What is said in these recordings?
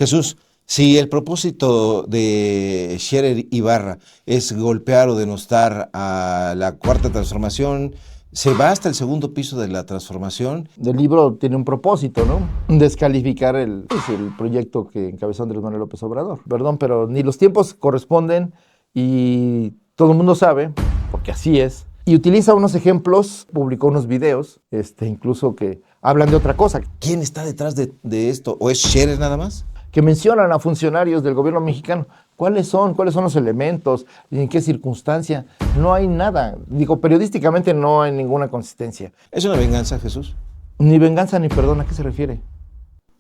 Jesús, si el propósito de Scherer Ibarra es golpear o denostar a la Cuarta Transformación, ¿se va hasta el segundo piso de la transformación? El libro tiene un propósito, ¿no? Descalificar el proyecto que encabezó Andrés Manuel López Obrador. Perdón, pero ni los tiempos corresponden y todo el mundo sabe, porque así es. Y utiliza unos ejemplos, publicó unos videos, incluso que hablan de otra cosa. ¿Quién está detrás de esto? ¿O es Scherer nada más? Que mencionan a funcionarios del gobierno mexicano. ¿Cuáles son los elementos? ¿En qué circunstancia? No hay nada. Digo, periodísticamente no hay ninguna consistencia. ¿Es una venganza, Jesús? Ni venganza ni perdón. ¿A qué se refiere?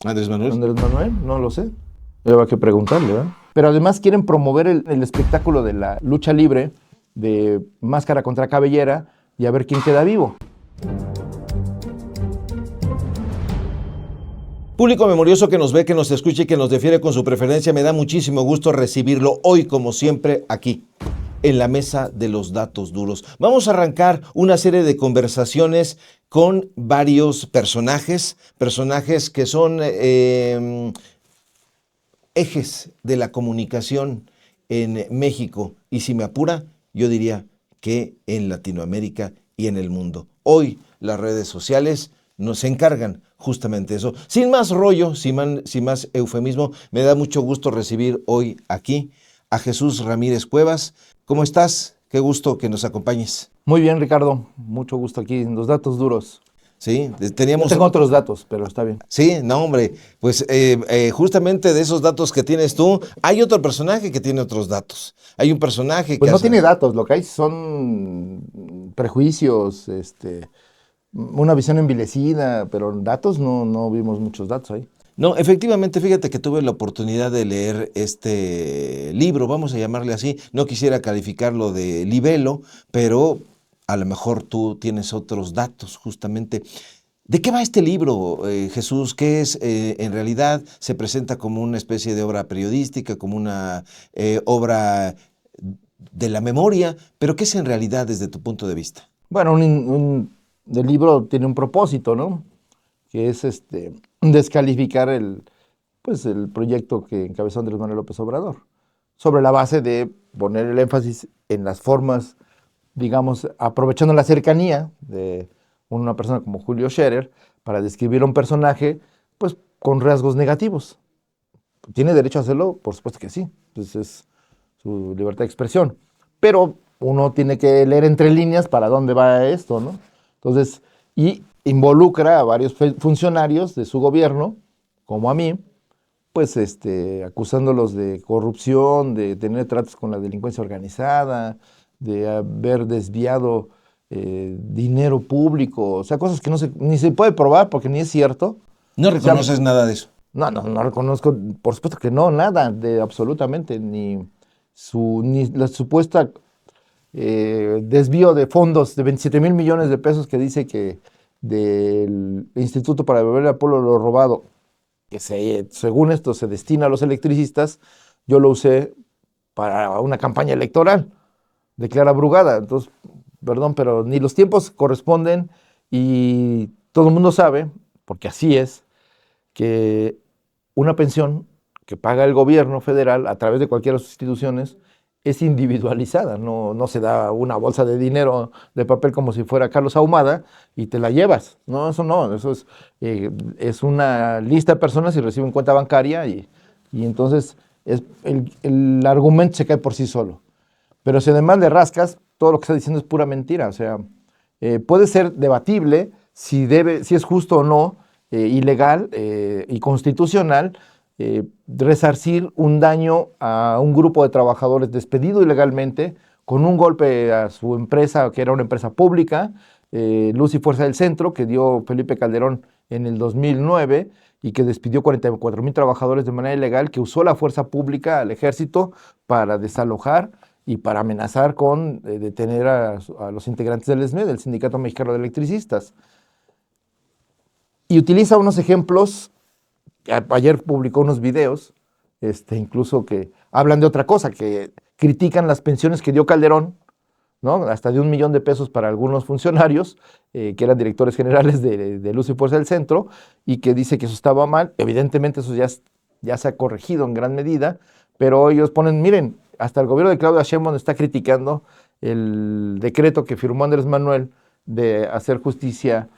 ¿Andrés Manuel? ¿Andrés Manuel? No lo sé. Habrá que preguntarle, ¿verdad? Pero además quieren promover el espectáculo de la lucha libre, de máscara contra cabellera, y a ver quién queda vivo. Público memorioso que nos ve, que nos escucha y que nos difiere con su preferencia, me da muchísimo gusto recibirlo hoy, como siempre, aquí, en la mesa de los datos duros. Vamos a arrancar una serie de conversaciones con varios personajes que son ejes de la comunicación en México y, si me apura, yo diría que en Latinoamérica y en el mundo. Hoy las redes sociales nos encargan justamente eso. Sin más rollo, sin más eufemismo, me da mucho gusto recibir hoy aquí a Jesús Ramírez Cuevas. ¿Cómo estás? Qué gusto que nos acompañes. Muy bien, Ricardo. Mucho gusto aquí en los datos duros. Sí, teníamos... No tengo otros datos, pero está bien. Sí, no, hombre, pues justamente de esos datos que tienes tú, hay otro personaje que tiene otros datos. Hay un personaje pues que... no tiene datos, lo que hay son prejuicios, una visión envilecida, pero datos no vimos muchos datos ahí. No, efectivamente, fíjate que tuve la oportunidad de leer este libro, vamos a llamarle así, no quisiera calificarlo de libelo, pero a lo mejor tú tienes otros datos justamente. ¿De qué va este libro, Jesús? ¿Qué es? En realidad se presenta como una especie de obra periodística, como una obra de la memoria, pero ¿qué es en realidad desde tu punto de vista? Bueno, el libro tiene un propósito, ¿no? Que es descalificar el proyecto que encabezó Andrés Manuel López Obrador, sobre la base de poner el énfasis en las formas, digamos, aprovechando la cercanía de una persona como Julio Scherer para describir a un personaje, pues, con rasgos negativos. ¿Tiene derecho a hacerlo? Por supuesto que sí, pues es su libertad de expresión, pero uno tiene que leer entre líneas para dónde va esto, ¿no? Entonces, y involucra a varios funcionarios de su gobierno, como a mí, pues acusándolos de corrupción, de tener tratos con la delincuencia organizada, de haber desviado dinero público, o sea, cosas que ni se puede probar porque ni es cierto. ¿No reconoces nada de eso? No reconozco, por supuesto que no, nada, absolutamente, ni la supuesta desvío de fondos de 27,000 millones de pesos que dice que del Instituto para Devolver al Pueblo lo Robado, que según esto se destina a los electricistas, yo lo usé para una campaña electoral de Clara Brugada. Entonces, perdón, pero ni los tiempos corresponden y todo el mundo sabe, porque así es, que una pensión que paga el gobierno federal a través de cualquiera de sus instituciones es individualizada, no se da una bolsa de dinero de papel como si fuera Carlos Ahumada y te la llevas. No, eso es una lista de personas y reciben cuenta bancaria y entonces el argumento se cae por sí solo. Pero si además le rascas, todo lo que está diciendo es pura mentira. O sea, puede ser debatible si es justo o no, ilegal y constitucional, resarcir un daño a un grupo de trabajadores despedido ilegalmente con un golpe a su empresa, que era una empresa pública, Luz y Fuerza del Centro, que dio Felipe Calderón en el 2009 y que despidió 44,000 trabajadores de manera ilegal, que usó la fuerza pública al ejército para desalojar y para amenazar con detener a los integrantes del SME, del Sindicato Mexicano de Electricistas. Y utiliza unos ejemplos. Ayer publicó unos videos, incluso que hablan de otra cosa, que critican las pensiones que dio Calderón, ¿no? Hasta de 1 millón de pesos para algunos funcionarios, que eran directores generales de Luz y Fuerza del Centro, y que dice que eso estaba mal. Evidentemente eso ya es ya se ha corregido en gran medida, pero ellos ponen, miren, hasta el gobierno de Claudia Sheinbaum está criticando el decreto que firmó Andrés Manuel de hacer justicia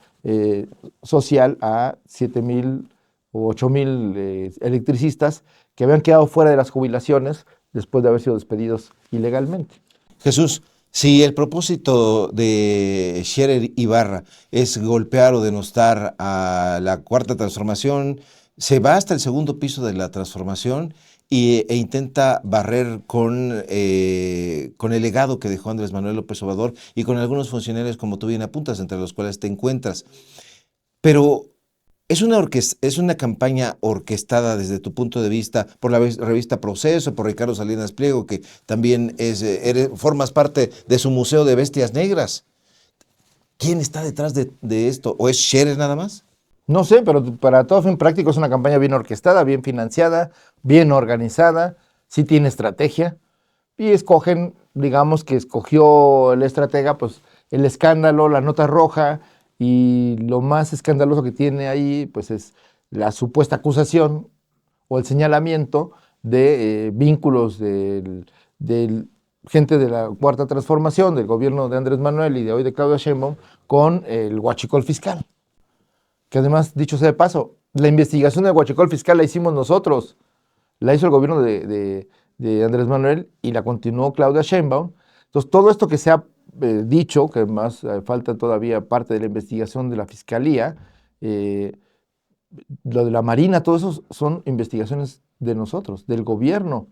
social a 7,000 o 8,000 electricistas que habían quedado fuera de las jubilaciones después de haber sido despedidos ilegalmente. Jesús, si el propósito de Scherer Ibarra es golpear o denostar a la Cuarta Transformación, se va hasta el segundo piso de la transformación e intenta barrer con el legado que dejó Andrés Manuel López Obrador y con algunos funcionarios, como tú bien apuntas, entre los cuales te encuentras. Pero es una campaña orquestada desde tu punto de vista por la revista Proceso, por Ricardo Salinas Pliego, que también formas parte de su Museo de Bestias Negras. ¿Quién está detrás de esto? ¿O es Scherer nada más? No sé, pero para todo fin práctico es una campaña bien orquestada, bien financiada, bien organizada, sí tiene estrategia. Y escogen, digamos que escogió el estratega, pues el escándalo, la nota roja, y lo más escandaloso que tiene ahí, pues es la supuesta acusación o el señalamiento de vínculos del gente de la Cuarta Transformación, del gobierno de Andrés Manuel y de hoy de Claudia Sheinbaum, con el huachicol fiscal. Que además, dicho sea de paso, la investigación del huachicol fiscal la hicimos nosotros, la hizo el gobierno de Andrés Manuel y la continuó Claudia Sheinbaum. Entonces, todo esto que se ha dicho, que más falta todavía parte de la investigación de la Fiscalía, lo de la Marina, todo eso son investigaciones de nosotros, del gobierno,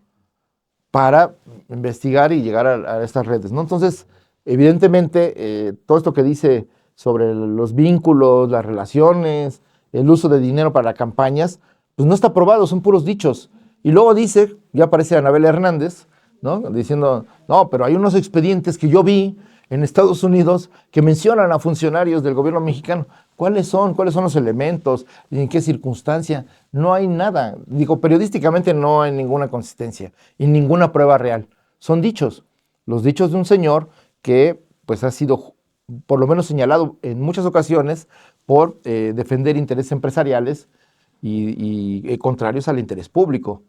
para investigar y llegar a estas redes, ¿no? Entonces, evidentemente, todo esto que dice sobre los vínculos, las relaciones, el uso de dinero para campañas, pues no está probado, son puros dichos. Y luego dice, ya aparece Anabel Hernández, ¿no? Diciendo, no, pero hay unos expedientes que yo vi en Estados Unidos que mencionan a funcionarios del gobierno mexicano. ¿Cuáles son? ¿Cuáles son los elementos? ¿En qué circunstancia? No hay nada. Digo, periodísticamente no hay ninguna consistencia y ninguna prueba real. Son dichos. Los dichos de un señor que pues ha sido por lo menos señalado en muchas ocasiones por defender intereses empresariales y contrarios al interés público.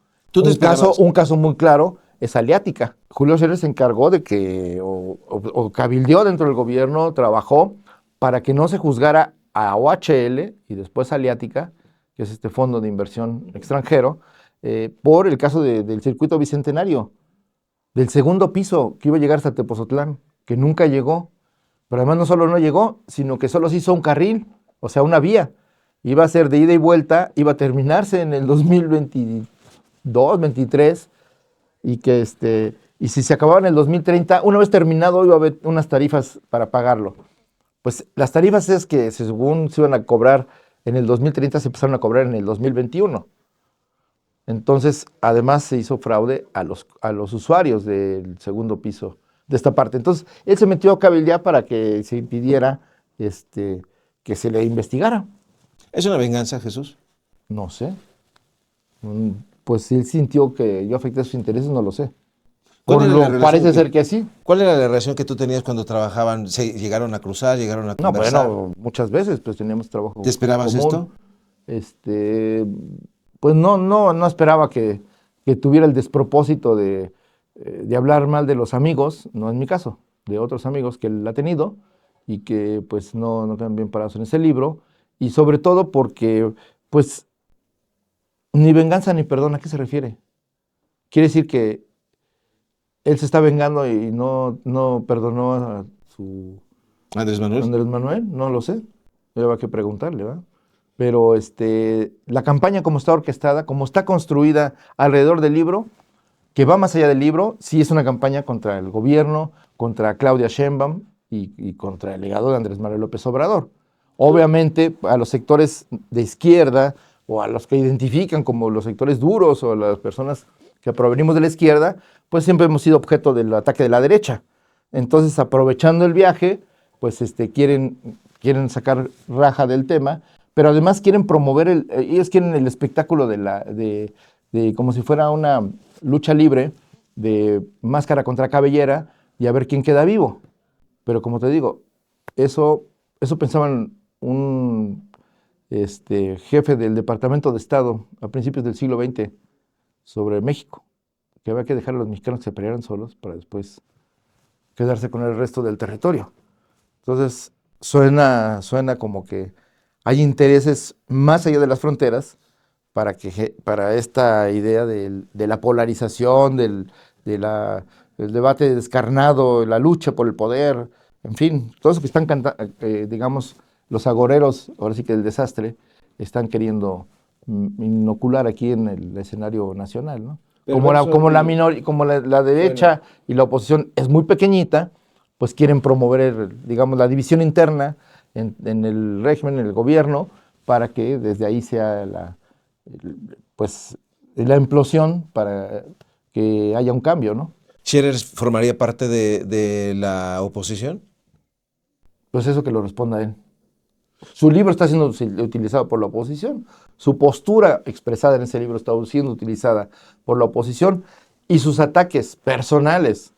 Un caso muy claro es Aliática. Julio Scherer se encargó de que, o cabildeó dentro del gobierno, trabajó para que no se juzgara a OHL y después a Aliática, que es este fondo de inversión extranjero, por el caso del circuito bicentenario, del segundo piso que iba a llegar hasta Tepozotlán, que nunca llegó. Pero además no solo no llegó, sino que solo se hizo un carril, o sea, una vía. Iba a ser de ida y vuelta, iba a terminarse en el 2022, 2023, y si se acababa en el 2030, una vez terminado iba a haber unas tarifas para pagarlo. Pues las tarifas es que según se iban a cobrar en el 2030, se empezaron a cobrar en el 2021. Entonces, además se hizo fraude a los usuarios del segundo piso de esta parte. Entonces, él se metió a cabildear para que se impidiera que se le investigara. ¿Es una venganza, Jesús? No sé. Pues si él sintió que yo afecté sus intereses, no lo sé. Parece ser que sí. ¿Cuál era la relación que tú tenías cuando trabajaban? ¿Se llegaron a cruzar, llegaron a conversar? No, bueno, muchas veces pues teníamos trabajo ¿Te esperabas común. esto? Pues no esperaba que tuviera el despropósito de hablar mal de los amigos, no en mi caso, de otros amigos que él ha tenido y que pues no quedan bien parados en ese libro, y sobre todo porque pues ni venganza ni perdón, ¿a qué se refiere? Quiere decir que él se está vengando y no perdonó a su Andrés Manuel. Andrés Manuel, no lo sé, había que preguntarle, ¿verdad? Pero la campaña como está orquestada, como está construida alrededor del libro, que va más allá del libro, sí es una campaña contra el gobierno, contra Claudia Sheinbaum y contra el legado de Andrés Manuel López Obrador. Obviamente a los sectores de izquierda o a los que identifican como los sectores duros o a las personas que provenimos de la izquierda, pues siempre hemos sido objeto del ataque de la derecha. Entonces, aprovechando el viaje, pues quieren sacar raja del tema, pero además quieren promover, ellos quieren el espectáculo de como si fuera una lucha libre de máscara contra cabellera y a ver quién queda vivo. Pero como te digo, eso pensaban un jefe del Departamento de Estado a principios del siglo XX sobre México, que había que dejar a los mexicanos que se pelearan solos para después quedarse con el resto del territorio. Entonces, suena como que hay intereses más allá de las fronteras para esta idea de la polarización, del debate descarnado, la lucha por el poder, en fin, todo eso que están digamos, los agoreros, ahora sí que el desastre, están queriendo inocular aquí en el escenario nacional, ¿no? Como la derecha y la oposición es muy pequeñita, pues quieren promover, digamos, la división interna en el régimen, en el gobierno, para que desde ahí sea pues la implosión para que haya un cambio, ¿no? ¿Scherer formaría parte de la oposición? Pues eso que lo responda él. Su libro está siendo utilizado por la oposición, su postura expresada en ese libro está siendo utilizada por la oposición y sus ataques personales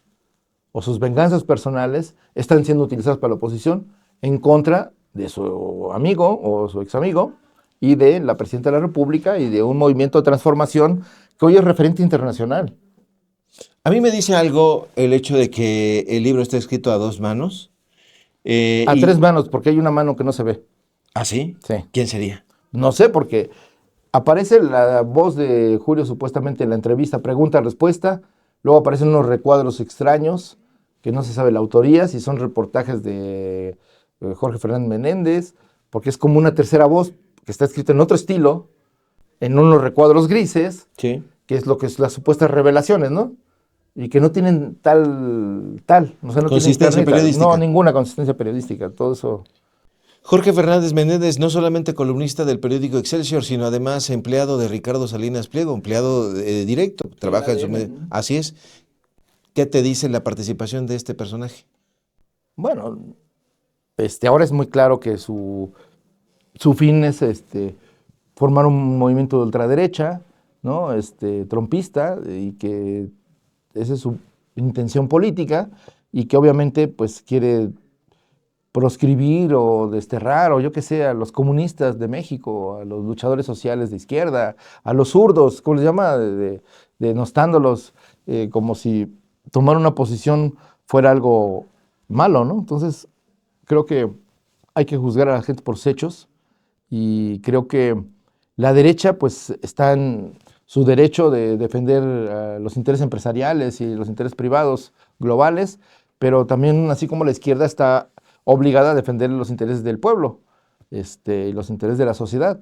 o sus venganzas personales están siendo utilizadas por la oposición en contra de su amigo o su ex amigo y de la presidenta de la República y de un movimiento de transformación que hoy es referente internacional. A mí me dice algo el hecho de que el libro está escrito a dos manos. A tres manos, porque hay una mano que no se ve. ¿Ah, sí? Sí. ¿Quién sería? No sé, porque aparece la voz de Julio supuestamente en la entrevista, pregunta-respuesta, luego aparecen unos recuadros extraños que no se sabe la autoría, si son reportajes de Jorge Fernández Menéndez, porque es como una tercera voz que está escrita en otro estilo, en unos recuadros grises, Sí. que es lo que es las supuestas revelaciones, ¿no? Y que no tienen tal, o sea, no Consistencia tienen periodística. no, ninguna consistencia periodística, todo eso. Jorge Fernández Menéndez, no solamente columnista del periódico Excelsior, sino además empleado de Ricardo Salinas Pliego, empleado directo, trabaja en su medio. Así es. ¿Qué te dice la participación de este personaje? Bueno, ahora es muy claro que su fin es formar un movimiento de ultraderecha, ¿no? Trompista, y que esa es su intención política, y que obviamente pues quiere proscribir o desterrar, o yo qué sé, a los comunistas de México, a los luchadores sociales de izquierda, a los zurdos, ¿cómo les llama? Denostándolos, como si tomar una posición fuera algo malo, ¿no? Entonces, creo que hay que juzgar a la gente por sus hechos, y creo que la derecha pues está en su derecho de defender los intereses empresariales y los intereses privados globales, pero también así como la izquierda está obligada a defender los intereses del pueblo, y los intereses de la sociedad,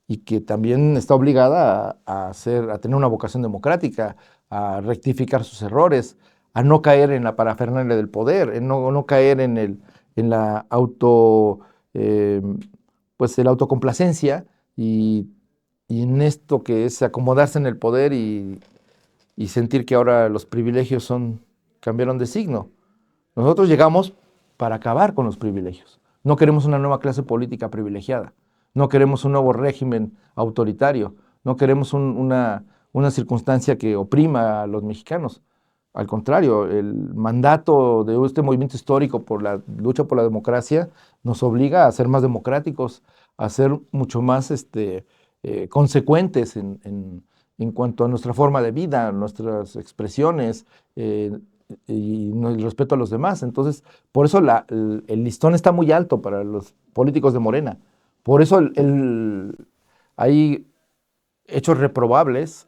y que también está obligada a tener una vocación democrática, a rectificar sus errores, a no caer en la parafernalia del poder, en no caer en la pues la autocomplacencia y en esto que es acomodarse en el poder y sentir que ahora los privilegios cambiaron de signo. Nosotros llegamos para acabar con los privilegios. No queremos una nueva clase política privilegiada, no queremos un nuevo régimen autoritario, no queremos una circunstancia que oprima a los mexicanos. Al contrario, el mandato de este movimiento histórico por la lucha por la democracia nos obliga a ser más democráticos, a ser mucho más consecuentes en cuanto a nuestra forma de vida, nuestras expresiones y el respeto a los demás. Entonces, por eso el listón está muy alto para los políticos de Morena. Por eso hay hechos reprobables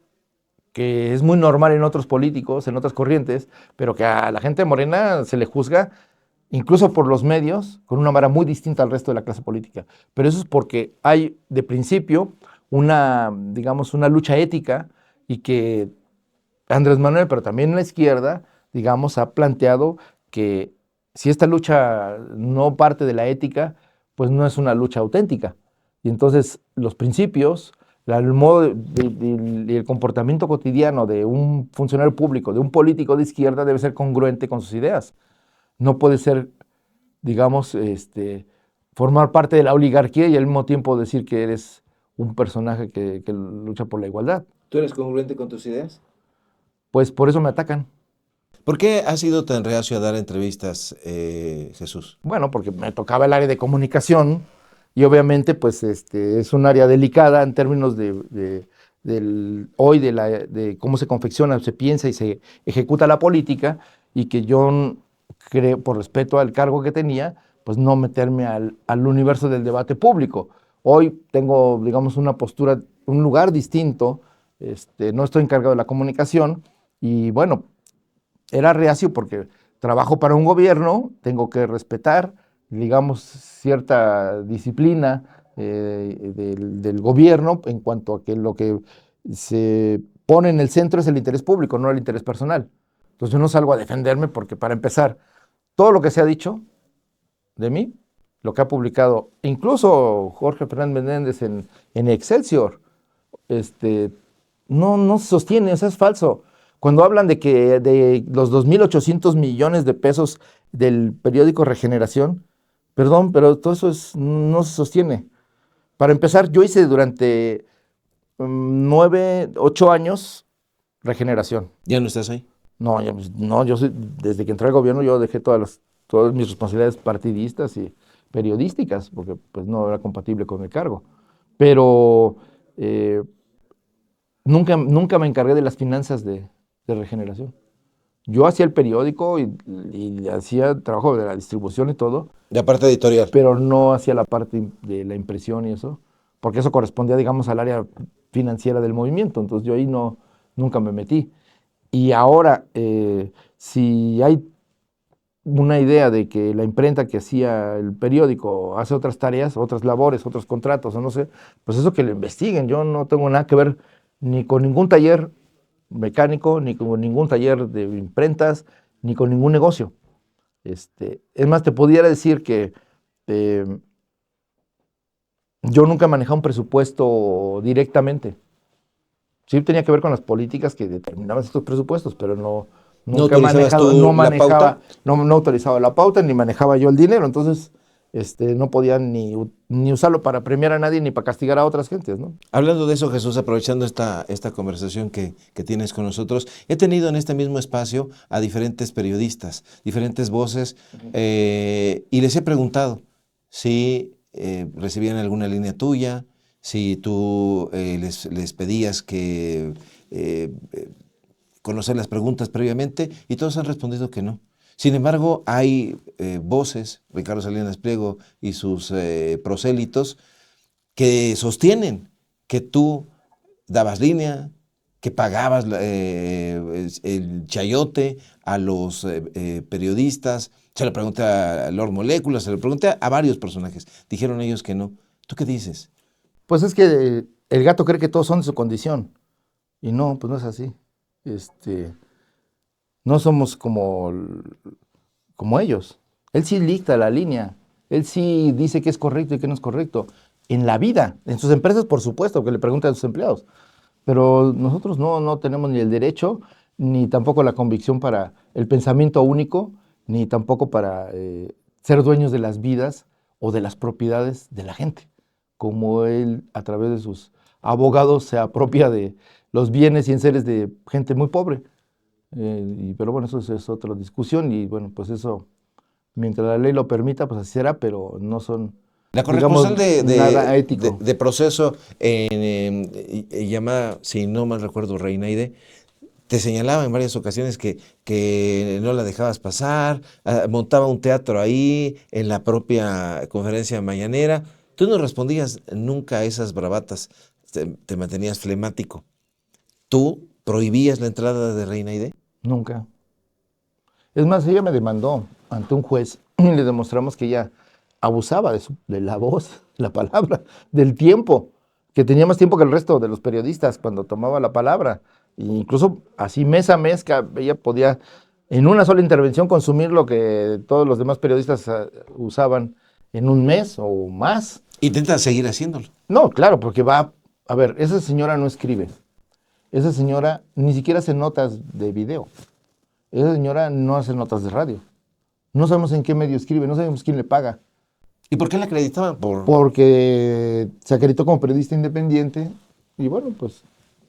que es muy normal en otros políticos, en otras corrientes, pero que a la gente de Morena se le juzga, incluso por los medios, con una vara muy distinta al resto de la clase política. Pero eso es porque hay, de principio, digamos, una lucha ética, y que Andrés Manuel, pero también la izquierda, digamos, ha planteado que si esta lucha no parte de la ética, pues no es una lucha auténtica. Y entonces los principios, el modo y el comportamiento cotidiano de un funcionario público, de un político de izquierda, debe ser congruente con sus ideas. No puede ser, digamos, formar parte de la oligarquía y al mismo tiempo decir que eres un personaje que lucha por la igualdad. ¿Tú eres congruente con tus ideas? Pues por eso me atacan. ¿Por qué has sido tan reacio a dar entrevistas, Jesús? Bueno, porque me tocaba el área de comunicación Y obviamente, pues, es un área delicada en términos hoy de cómo se confecciona, se piensa y se ejecuta la política, y que yo creo, por respeto al cargo que tenía, pues no meterme al universo del debate público. Hoy tengo, digamos, una postura, un lugar distinto, no estoy encargado de la comunicación, y bueno, era reacio porque trabajo para un gobierno, tengo que respetar, digamos, cierta disciplina del gobierno en cuanto a que lo que se pone en el centro es el interés público, no el interés personal. Entonces yo no salgo a defenderme porque, para empezar, todo lo que se ha dicho de mí, lo que ha publicado incluso Jorge Fernández Menéndez en Excelsior, este, no se sostiene, o sea, es falso. Cuando hablan de que de los 2.800 millones de pesos del periódico Regeneración, perdón, pero todo eso no se sostiene. Para empezar, yo hice durante 8 años Regeneración. ¿Ya no estás ahí? No, no, desde que entré al gobierno yo dejé todas mis responsabilidades partidistas y periodísticas, porque pues no era compatible con el cargo. Pero eh, nunca me encargué de las finanzas de Regeneración. Yo hacía el periódico y hacía trabajo de la distribución y todo, La parte editorial. pero no hacía la parte de la impresión y eso, porque eso correspondía, digamos, al área financiera del movimiento. Entonces yo ahí nunca me metí. Y ahora, si hay una idea de que la imprenta que hacía el periódico hace otras tareas, otras labores, otros contratos, o no sé, pues eso que lo investiguen. Yo no tengo nada que ver ni con ningún taller mecánico, ni con ningún taller de imprentas, ni con ningún negocio. Es más, te pudiera decir que eh, yo nunca he manejado un presupuesto directamente. Sí tenía que ver con las políticas que determinaban estos presupuestos, pero ¿No nunca he autorizabas manejado, tú la pauta? no autorizaba la pauta, ni manejaba yo el dinero. Entonces, no podía ni usarlo para premiar a nadie, ni para castigar a otras gentes, ¿no? Hablando de eso, Jesús, aprovechando esta conversación que tienes con nosotros, he tenido en este mismo espacio a diferentes periodistas, diferentes voces, y les he preguntado si recibían alguna línea tuya, si tú les pedías que conocer las preguntas previamente, y todos han respondido que no. Sin embargo, hay voces, Ricardo Salinas Pliego y sus prosélitos, que sostienen que tú dabas línea, que pagabas el chayote a los periodistas. Se lo pregunté a Lord Molécula, se lo pregunté a varios personajes. Dijeron ellos que no. ¿Tú qué dices? Pues es que el gato cree que todos son de su condición. Y no, pues no es así. No somos como ellos. Él sí dicta la línea. Él sí dice qué es correcto y qué no es correcto. En la vida, en sus empresas, por supuesto, que le preguntan a sus empleados. Pero nosotros no tenemos ni el derecho, ni tampoco la convicción para el pensamiento único, ni tampoco para ser dueños de las vidas o de las propiedades de la gente, como él, a través de sus abogados, se apropia de los bienes y enseres de gente muy pobre. Pero bueno, eso es otra discusión, y bueno, pues eso, mientras la ley lo permita, pues así será, pero no son, La digamos, corresponsal de, nada de- de- ético. de proceso llamada, si no mal recuerdo, Reinaide, te señalaba en varias ocasiones que no la dejabas pasar, montaba un teatro ahí en la propia conferencia mañanera. Tú no respondías nunca a esas bravatas, te mantenías flemático. ¿Tú prohibías la entrada de Reinaide? Nunca. Es más, ella me demandó ante un juez y le demostramos que ella abusaba de la voz, la palabra, del tiempo, que tenía más tiempo que el resto de los periodistas cuando tomaba la palabra. E incluso así mes a mes, que ella podía en una sola intervención consumir lo que todos los demás periodistas usaban en un mes o más. Intenta seguir haciéndolo. No, claro, porque a ver, esa señora no escribe. Esa señora ni siquiera hace notas de video. Esa señora no hace notas de radio. No sabemos en qué medio escribe, no sabemos quién le paga, ¿Y por qué la acreditaban? porque se acreditó como periodista independiente, y bueno, pues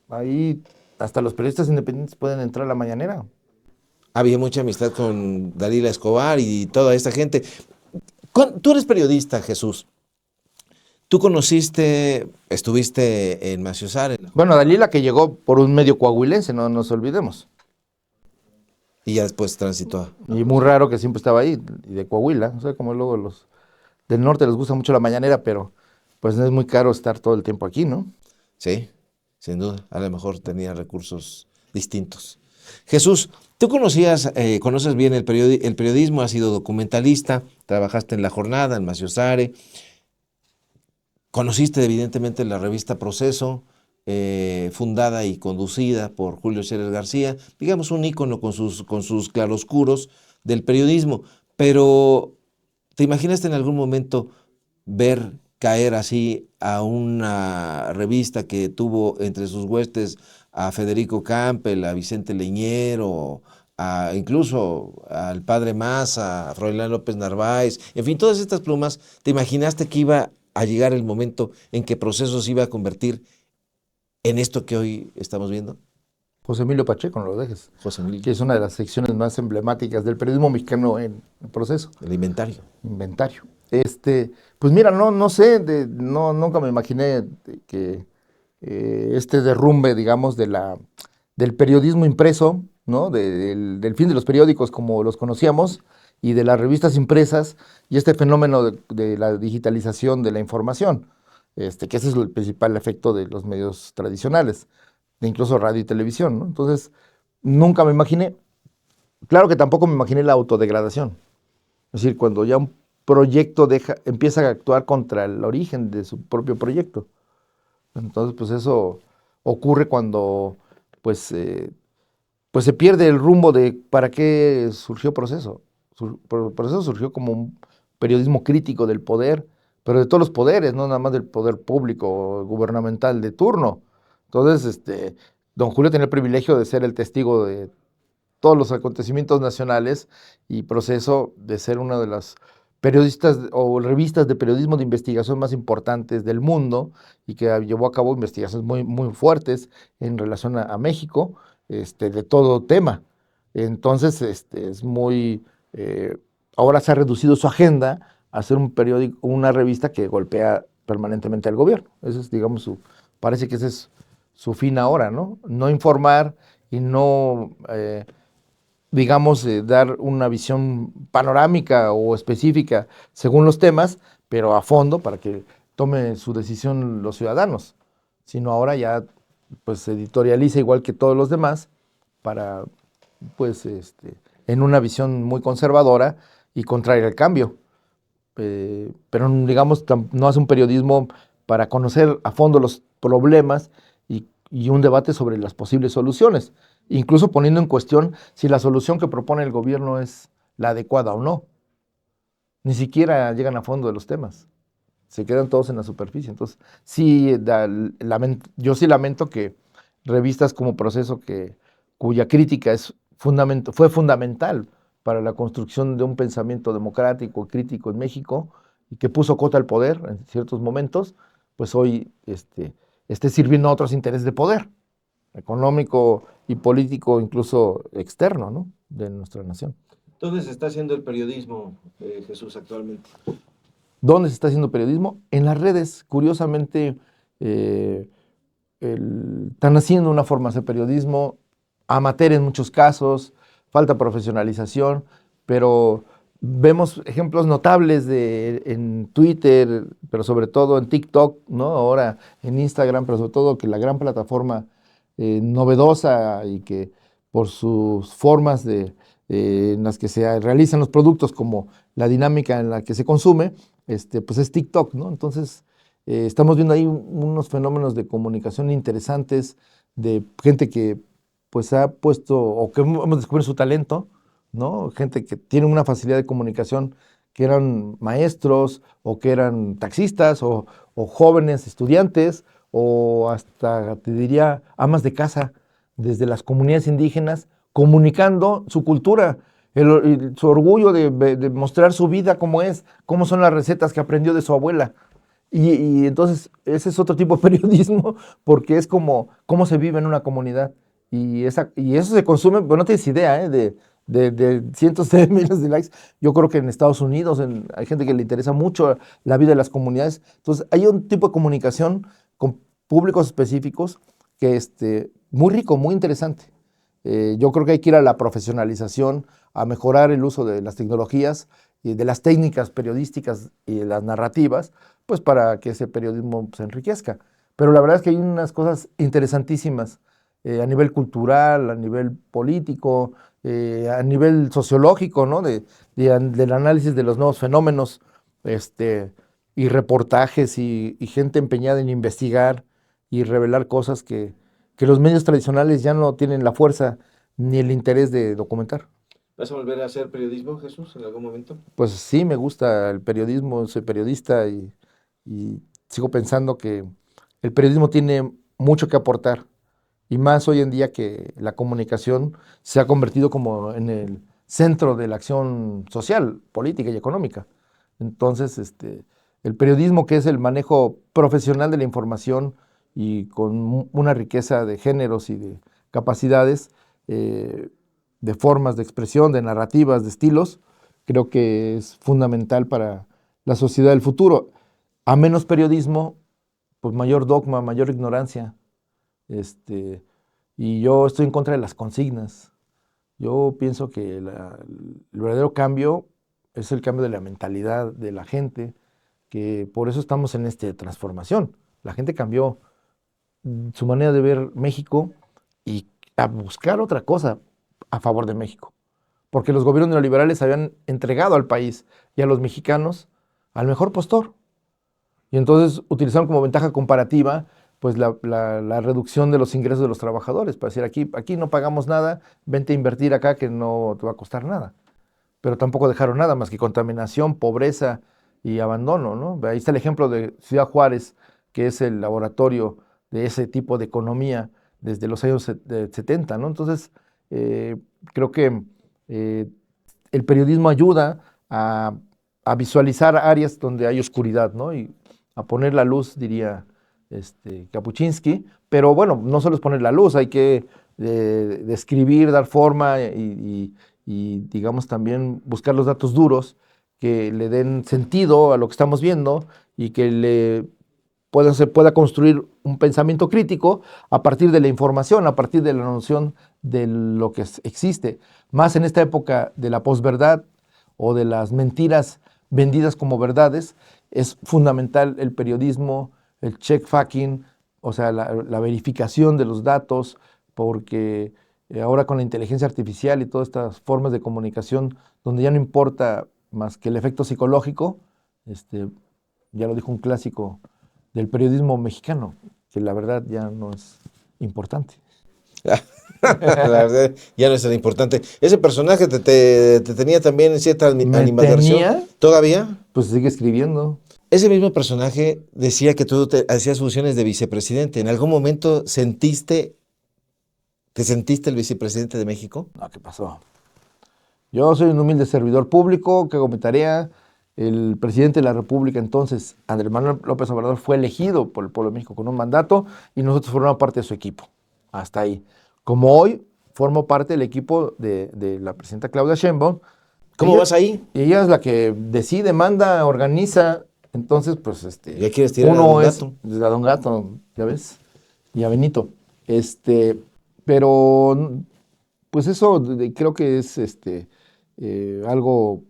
ahí hasta los periodistas independientes pueden entrar a la mañanera. Había mucha amistad con Dalila Escobar y toda esta gente. Tú eres periodista, Jesús. Tú estuviste en Maciosare, Bueno, Dalila que llegó por un medio coahuilense, no nos olvidemos. y ya después transitó. Y muy raro que siempre estaba ahí, y de Coahuila. O sea, como luego los del norte les gusta mucho la mañanera, pero pues no es muy caro estar todo el tiempo aquí, ¿no? Sí, sin duda. A lo mejor tenía recursos distintos. Jesús, tú conoces bien el periodismo, has sido documentalista, trabajaste en La Jornada, en Maciosare, conociste evidentemente la revista Proceso, fundada y conducida por Julio Scherer García, digamos un ícono con sus claroscuros del periodismo, pero ¿te imaginaste en algún momento ver caer así a una revista que tuvo entre sus huestes a Federico Campbell, a Vicente Leñero, incluso al padre Maza, a Froilán López Narváez, en fin, todas estas plumas? ¿Te imaginaste que iba a llegar el momento en que Proceso se iba a convertir en esto que hoy estamos viendo? José Emilio Pacheco, no lo dejes, José Emilio, que es una de las secciones más emblemáticas del periodismo mexicano en Proceso, el inventario. inventario. Pues mira, no sé, nunca me imaginé que este derrumbe, digamos, del periodismo impreso, ¿no? Del fin de los periódicos como los conocíamos y de las revistas impresas y este fenómeno de la digitalización de la información, que ese es el principal efecto de los medios tradicionales, de incluso radio y televisión, ¿no? Entonces, nunca me imaginé, claro que tampoco me imaginé la autodegradación. Es decir, cuando ya un proyecto empieza a actuar contra el origen de su propio proyecto. Entonces, pues eso ocurre cuando pues se pierde el rumbo de para qué surgió Proceso. Proceso surgió como un periodismo crítico del poder, pero de todos los poderes, no nada más del poder público o gubernamental de turno. Entonces, don Julio tenía el privilegio de ser el testigo de todos los acontecimientos nacionales y Proceso de ser una de las periodistas o revistas de periodismo de investigación más importantes del mundo y que llevó a cabo investigaciones muy, muy fuertes en relación a México, de todo tema. Entonces, es muy, ahora se ha reducido su agenda a ser un periódico, una revista que golpea permanentemente al gobierno. Eso es, digamos, parece que ese es su fin ahora, ¿no? No informar y no digamos, dar una visión panorámica o específica según los temas, pero a fondo para que tome su decisión los ciudadanos, sino ahora ya pues se editorializa igual que todos los demás para pues en una visión muy conservadora y contraria al cambio. Pero digamos no hace un periodismo para conocer a fondo los problemas y un debate sobre las posibles soluciones, incluso poniendo en cuestión si la solución que propone el gobierno es la adecuada o no. Ni siquiera llegan a fondo de los temas, se quedan todos en la superficie. Entonces, sí, yo sí lamento que revistas como Proceso, cuya crítica fue fundamental para la construcción de un pensamiento democrático, crítico en México, y que puso cota al poder en ciertos momentos, pues hoy esté sirviendo a otros intereses de poder, económico y político, incluso externo, ¿no?, de nuestra nación. ¿Dónde se está haciendo el periodismo, Jesús, actualmente? ¿Dónde se está haciendo periodismo? En las redes, curiosamente, están haciendo una forma de periodismo amateur en muchos casos, falta profesionalización, pero vemos ejemplos notables en Twitter, pero sobre todo en TikTok, ¿no? Ahora en Instagram, pero sobre todo que la gran plataforma novedosa y que por sus formas en las que se realizan los productos, como la dinámica en la que se consume, pues es TikTok, ¿no? Entonces, estamos viendo ahí unos fenómenos de comunicación interesantes, de gente que pues ha puesto, o que hemos descubierto su talento, ¿no? Gente que tiene una facilidad de comunicación, que eran maestros, o que eran taxistas, o jóvenes estudiantes, o hasta, te diría, amas de casa, desde las comunidades indígenas, comunicando su cultura, su orgullo de mostrar su vida como es, cómo son las recetas que aprendió de su abuela. Y entonces ese es otro tipo de periodismo, porque es como cómo se vive en una comunidad. Y eso se consume, pero no tienes idea, de cientos de miles de likes. Yo creo que en Estados Unidos hay gente que le interesa mucho la vida de las comunidades. Entonces, hay un tipo de comunicación con públicos específicos que muy rico, muy interesante. Yo creo que hay que ir a la profesionalización, a mejorar el uso de las tecnologías y de las técnicas periodísticas y de las narrativas, pues para que ese periodismo se enriquezca. Pero la verdad es que hay unas cosas interesantísimas a nivel cultural, a nivel político, a nivel sociológico, ¿no? Del análisis de los nuevos fenómenos, y reportajes y gente empeñada en investigar y revelar cosas que los medios tradicionales ya no tienen la fuerza ni el interés de documentar. ¿Vas a volver a hacer periodismo, Jesús, en algún momento? Pues sí, me gusta el periodismo, soy periodista y sigo pensando que el periodismo tiene mucho que aportar, y más hoy en día que la comunicación se ha convertido como en el centro de la acción social, política y económica. Entonces, el periodismo, que es el manejo profesional de la información y con una riqueza de géneros y de capacidades, de formas de expresión, de narrativas, de estilos, creo que es fundamental para la sociedad del futuro. A menos periodismo, pues mayor dogma, mayor ignorancia. Y yo estoy en contra de las consignas. Yo pienso que el verdadero cambio es el cambio de la mentalidad de la gente, que por eso estamos en esta transformación. La gente cambió su manera de ver México y a buscar otra cosa a favor de México. Porque los gobiernos neoliberales habían entregado al país y a los mexicanos al mejor postor. Y entonces utilizaron como ventaja comparativa pues la reducción de los ingresos de los trabajadores, para decir, aquí no pagamos nada, vente a invertir acá que no te va a costar nada. Pero tampoco dejaron nada más que contaminación, pobreza y abandono, ¿no? Ahí está el ejemplo de Ciudad Juárez, que es el laboratorio de ese tipo de economía desde los años 70, ¿no? Entonces, creo que el periodismo ayuda a visualizar áreas donde hay oscuridad, ¿no? Y a poner la luz, diría Kapuscinski, pero bueno, no solo es poner la luz, hay que describir, dar forma y digamos también buscar los datos duros que le den sentido a lo que estamos viendo y que se pueda construir un pensamiento crítico a partir de la información, a partir de la noción de lo que existe. Más en esta época de la posverdad o de las mentiras vendidas como verdades, es fundamental el periodismo, el check-faking, o sea, la verificación de los datos, porque ahora con la inteligencia artificial y todas estas formas de comunicación, donde ya no importa más que el efecto psicológico, ya lo dijo un clásico del periodismo mexicano, que la verdad ya no es importante. La verdad, ya no es tan importante. Ese personaje te tenía también cierta animadversión. ¿Tenía? ¿Todavía? Pues sigue escribiendo. Ese mismo personaje decía que tú hacías funciones de vicepresidente. ¿En algún momento te sentiste el vicepresidente de México? No, ¿qué pasó? Yo soy un humilde servidor público que hago mi tarea. El presidente de la República entonces, Andrés Manuel López Obrador, fue elegido por el pueblo de México con un mandato y nosotros formamos parte de su equipo. Hasta ahí. Como hoy formo parte del equipo de la presidenta Claudia Sheinbaum. ¿Cómo vas ahí? Ella es la que decide, manda, organiza. Entonces, pues, ¿Ya quieres tirar a Don Gato? A Don Gato, ya ves, y a Benito. Pero, pues eso creo que es algo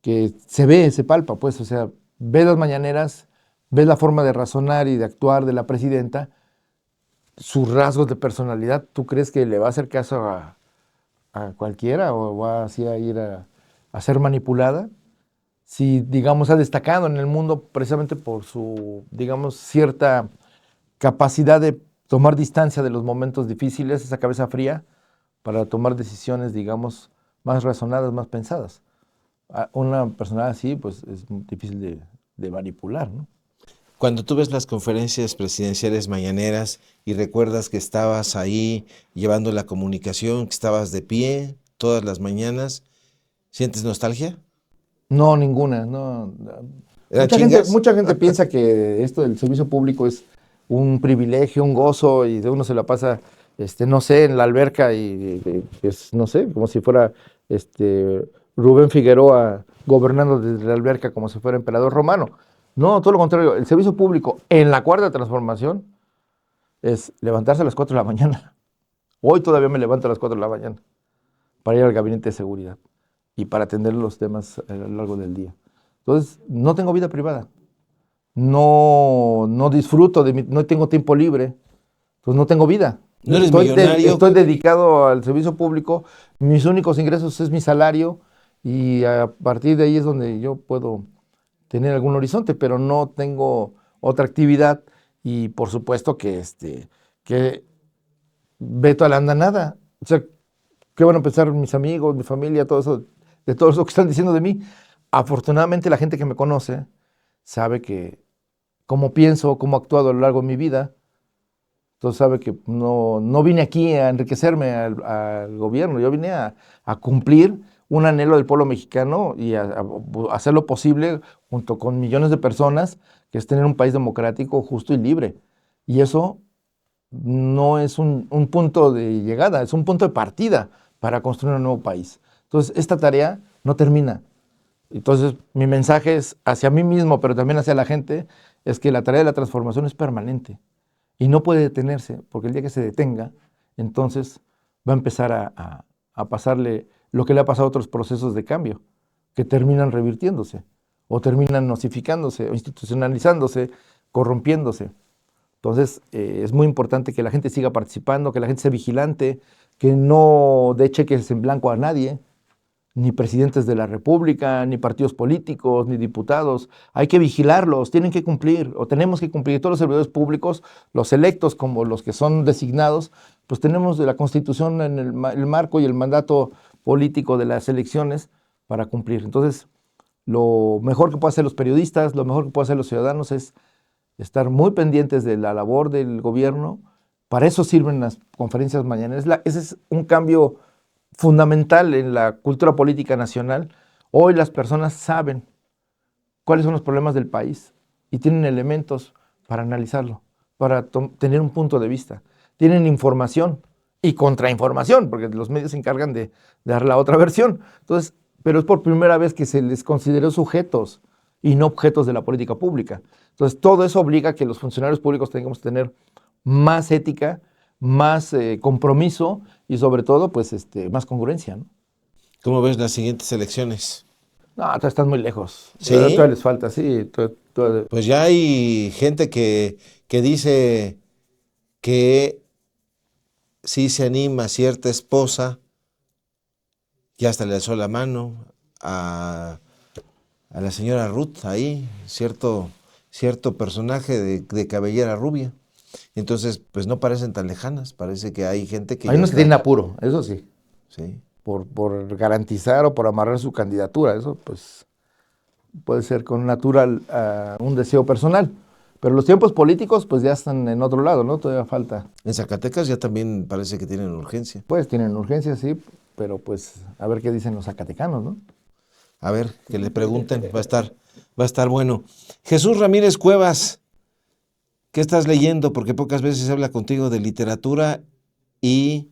que se ve, se palpa, pues, o sea, ves las mañaneras, ves la forma de razonar y de actuar de la presidenta, sus rasgos de personalidad. ¿Tú crees que le va a hacer caso a cualquiera o va así a ir a ser manipulada? Si, digamos, ha destacado en el mundo precisamente por su, digamos, cierta capacidad de tomar distancia de los momentos difíciles, esa cabeza fría, para tomar decisiones, digamos, más razonadas, más pensadas. Una persona así, pues, es difícil de manipular, ¿no? Cuando tú ves las conferencias presidenciales mañaneras y recuerdas que estabas ahí llevando la comunicación, que estabas de pie todas las mañanas, ¿sientes nostalgia? No, ninguna, no. Mucha gente piensa que esto del servicio público es un privilegio, un gozo, y uno se la pasa no sé, en la alberca no sé, como si fuera Rubén Figueroa gobernando desde la alberca como si fuera emperador romano. No, todo lo contrario. El servicio público en la cuarta transformación es levantarse a las 4 de la mañana. Hoy todavía me levanto a las 4 de la mañana para ir al gabinete de seguridad y para atender los temas a lo largo del día. Entonces, no tengo vida privada. No disfruto no tengo tiempo libre. Pues no tengo vida. ¿No eres millonario? Estoy dedicado al servicio público. Mis únicos ingresos es mi salario y a partir de ahí es donde yo puedo tener algún horizonte, pero no tengo otra actividad y por supuesto que veto a la andanada. O sea, ¿qué van a pensar mis amigos, mi familia, todo eso, de todo eso que están diciendo de mí? Afortunadamente la gente que me conoce sabe que cómo pienso, cómo he actuado a lo largo de mi vida. Entonces sabe que no vine aquí a enriquecerme al gobierno, yo vine a cumplir un anhelo del pueblo mexicano y a hacer lo posible junto con millones de personas, que es tener un país democrático, justo y libre. Y eso no es un punto de llegada, es un punto de partida para construir un nuevo país. Entonces esta tarea no termina. Entonces mi mensaje es hacia mí mismo, pero también hacia la gente, es que la tarea de la transformación es permanente. Y no puede detenerse, porque el día que se detenga, entonces va a empezar a pasarle lo que le ha pasado a otros procesos de cambio, que terminan revirtiéndose, o terminan nosificándose, o institucionalizándose, corrompiéndose. Entonces, es muy importante que la gente siga participando, que la gente sea vigilante, que no dé cheques en blanco a nadie, ni presidentes de la República, ni partidos políticos, ni diputados. Hay que vigilarlos, tienen que cumplir, o tenemos que cumplir. Todos los servidores públicos, los electos como los que son designados, pues tenemos de la Constitución en el marco y el mandato político de las elecciones para cumplir. Entonces, lo mejor que pueden hacer los periodistas, lo mejor que pueden hacer los ciudadanos es estar muy pendientes de la labor del gobierno. Para eso sirven las conferencias mañaneras. Ese es un cambio fundamental en la cultura política nacional. Hoy las personas saben cuáles son los problemas del país y tienen elementos para analizarlo, para tener un punto de vista. Tienen información y contrainformación, porque los medios se encargan de dar la otra versión. Entonces, pero es por primera vez que se les consideró sujetos y no objetos de la política pública. Entonces, todo eso obliga a que los funcionarios públicos tengamos que tener más ética, más compromiso y sobre todo, pues, más congruencia, ¿no? ¿Cómo ves las siguientes elecciones? No, todavía están muy lejos. ¿Sí? Todavía les falta, sí. Pues ya hay gente que dice que sí se anima cierta esposa, ya hasta le alzó la mano a la señora Ruth ahí, cierto personaje de cabellera rubia. Entonces, pues no parecen tan lejanas, parece que hay gente que Hay unos que tienen apuro, eso sí, Sí. por garantizar o por amarrar su candidatura. Eso, pues, puede ser con natural un deseo personal. Pero los tiempos políticos, pues, ya están en otro lado, ¿no? Todavía falta. En Zacatecas ya también parece que tienen urgencia. Pues, tienen urgencia, sí, pero, pues, a ver qué dicen los zacatecanos, ¿no? A ver, que le pregunten, va a estar bueno. Jesús Ramírez Cuevas, ¿qué estás leyendo? Porque pocas veces se habla contigo de literatura y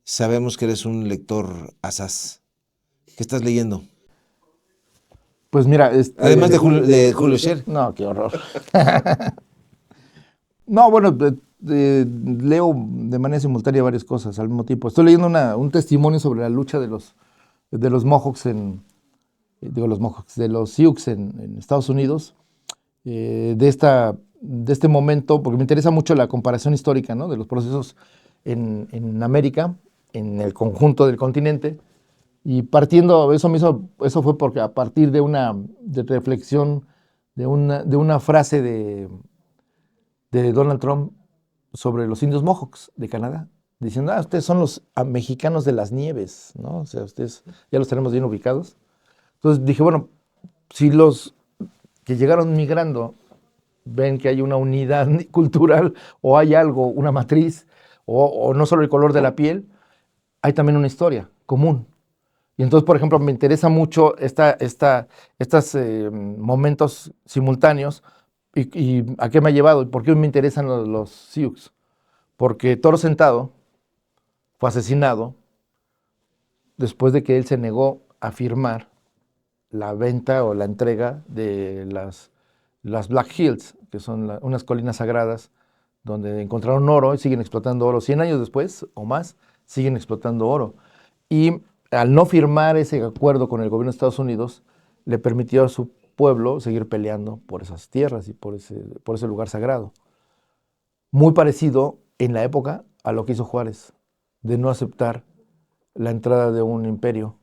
sabemos que eres un lector asaz. ¿Qué estás leyendo? Pues mira, Además de Julio Scherer. No, qué horror. No, bueno, leo de manera simultánea varias cosas al mismo tiempo. Estoy leyendo un testimonio sobre la lucha de los Mohawks de los Sioux en Estados Unidos, de este momento, porque me interesa mucho la comparación histórica, ¿no? De los procesos en América, en el conjunto del continente. Y eso fue porque a partir de reflexión, de una frase de Donald Trump sobre los indios Mohawks de Canadá, diciendo, ustedes son los mexicanos de las nieves, ¿no? O sea, ustedes ya los tenemos bien ubicados. Entonces dije, bueno, si los que llegaron migrando ven que hay una unidad cultural o hay algo, una matriz, o no solo el color de la piel, hay también una historia común. Y entonces, por ejemplo, me interesa mucho estos momentos simultáneos y a qué me ha llevado y por qué me interesan los Sioux. Porque Toro Sentado fue asesinado después de que él se negó a firmar la venta o la entrega de las Black Hills, que son unas colinas sagradas donde encontraron oro y siguen explotando oro. 100 años después o más, siguen explotando oro. Y al no firmar ese acuerdo con el gobierno de Estados Unidos, le permitió a su pueblo seguir peleando por esas tierras y por ese lugar sagrado. Muy parecido en la época a lo que hizo Juárez, de no aceptar la entrada de un imperio,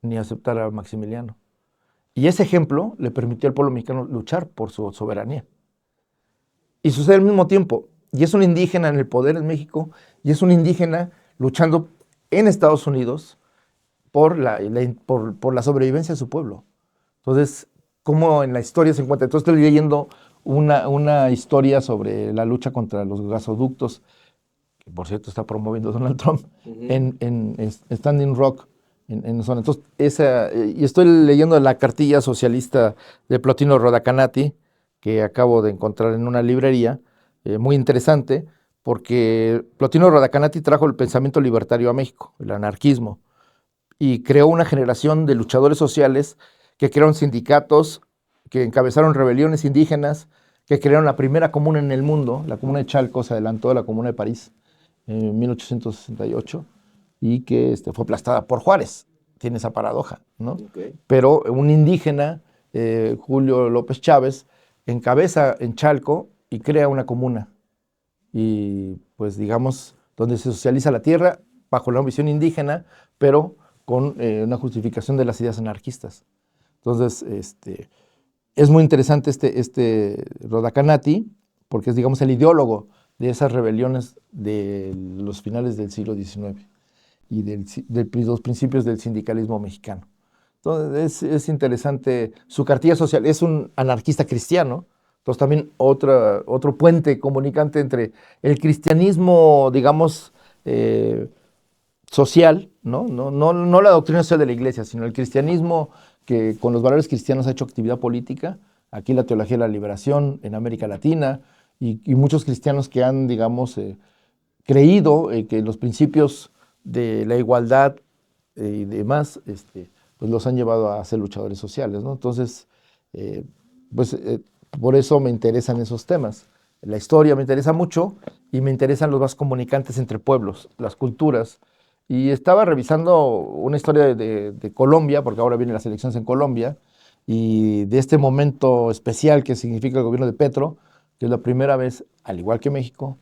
ni aceptar a Maximiliano. Y ese ejemplo le permitió al pueblo mexicano luchar por su soberanía. Y sucede al mismo tiempo, y es un indígena en el poder en México, y es un indígena luchando en Estados Unidos por la sobrevivencia de su pueblo. Entonces, ¿cómo en la historia se encuentra? Entonces estoy leyendo una historia sobre la lucha contra los gasoductos, que por cierto está promoviendo Donald Trump, en Standing Rock, en zona. Entonces, y estoy leyendo la cartilla socialista de Plotino Rodacanati, que acabo de encontrar en una librería, muy interesante, porque Plotino Rodacanati trajo el pensamiento libertario a México, el anarquismo, y creó una generación de luchadores sociales que crearon sindicatos, que encabezaron rebeliones indígenas, que crearon la primera comuna en el mundo. La comuna de Chalco se adelantó de la comuna de París en 1868 y que fue aplastada por Juárez. Tiene esa paradoja, ¿no? Okay. Pero un indígena, Julio López Chávez, encabeza en Chalco y crea una comuna. Y pues digamos, donde se socializa la tierra bajo la visión indígena, pero con una justificación de las ideas anarquistas. Entonces, es muy interesante este Rodacanati, porque es, digamos, el ideólogo de esas rebeliones de los finales del siglo XIX y de los principios del sindicalismo mexicano. Entonces, es interesante. Su cartilla social es un anarquista cristiano, entonces también otro puente comunicante entre el cristianismo, digamos, social, no la doctrina social de la iglesia, sino el cristianismo que con los valores cristianos ha hecho actividad política, aquí la teología de la liberación en América Latina, y muchos cristianos que han, digamos, creído que los principios de la igualdad y demás, pues los han llevado a ser luchadores sociales, ¿no? Entonces, por eso me interesan esos temas. La historia me interesa mucho y me interesan los vasos comunicantes entre pueblos, las culturas. Y estaba revisando una historia de Colombia, porque ahora vienen las elecciones en Colombia, y de este momento especial que significa el gobierno de Petro, que es la primera vez, al igual que México,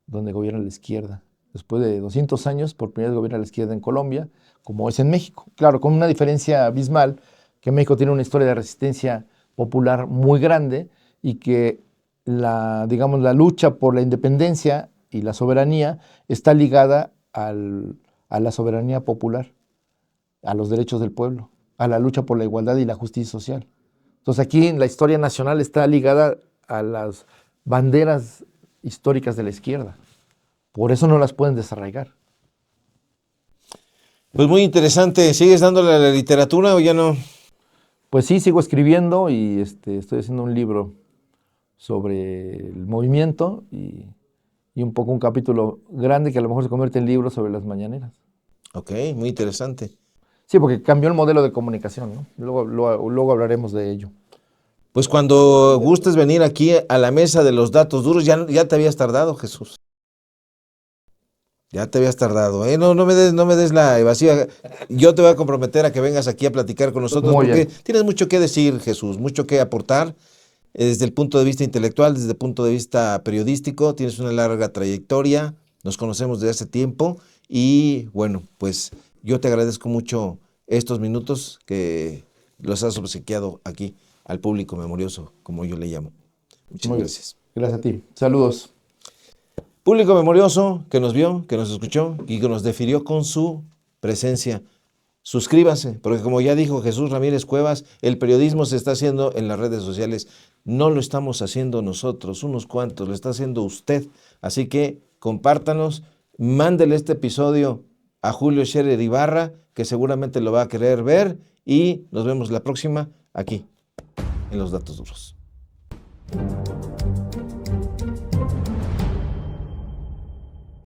donde gobierna la izquierda. Después de 200 años, por primera vez gobierna la izquierda en Colombia, como es en México. Claro, con una diferencia abismal, que México tiene una historia de resistencia popular muy grande y que la lucha por la independencia y la soberanía está ligada a la soberanía popular, a los derechos del pueblo, a la lucha por la igualdad y la justicia social. Entonces aquí la historia nacional está ligada a las banderas históricas de la izquierda. Por eso no las pueden desarraigar. Pues muy interesante. ¿Sigues dándole a la literatura o ya no? Pues sí, sigo escribiendo y estoy haciendo un libro sobre el movimiento y un poco un capítulo grande que a lo mejor se convierte en libro sobre las mañaneras. Ok, muy interesante. Sí, porque cambió el modelo de comunicación, ¿no? Luego hablaremos de ello. Pues cuando gustes venir aquí a la mesa de los datos duros, ya te habías tardado, Jesús. Ya te habías tardado, ¿eh? No me des la evasiva. Yo te voy a comprometer a que vengas aquí a platicar con nosotros porque tienes mucho que decir, Jesús, mucho que aportar desde el punto de vista intelectual, desde el punto de vista periodístico. Tienes una larga trayectoria, nos conocemos desde hace tiempo y bueno, pues yo te agradezco mucho estos minutos que los has obsequiado aquí al público memorioso, como yo le llamo. Muchas gracias. Gracias a ti. Saludos. Público memorioso que nos vio, que nos escuchó y que nos definió con su presencia. Suscríbase, porque como ya dijo Jesús Ramírez Cuevas, el periodismo se está haciendo en las redes sociales. No lo estamos haciendo nosotros, unos cuantos, lo está haciendo usted. Así que compártanos, mándele este episodio a Julio Scherer Ibarra, que seguramente lo va a querer ver, y nos vemos la próxima aquí, en Los Datos Duros.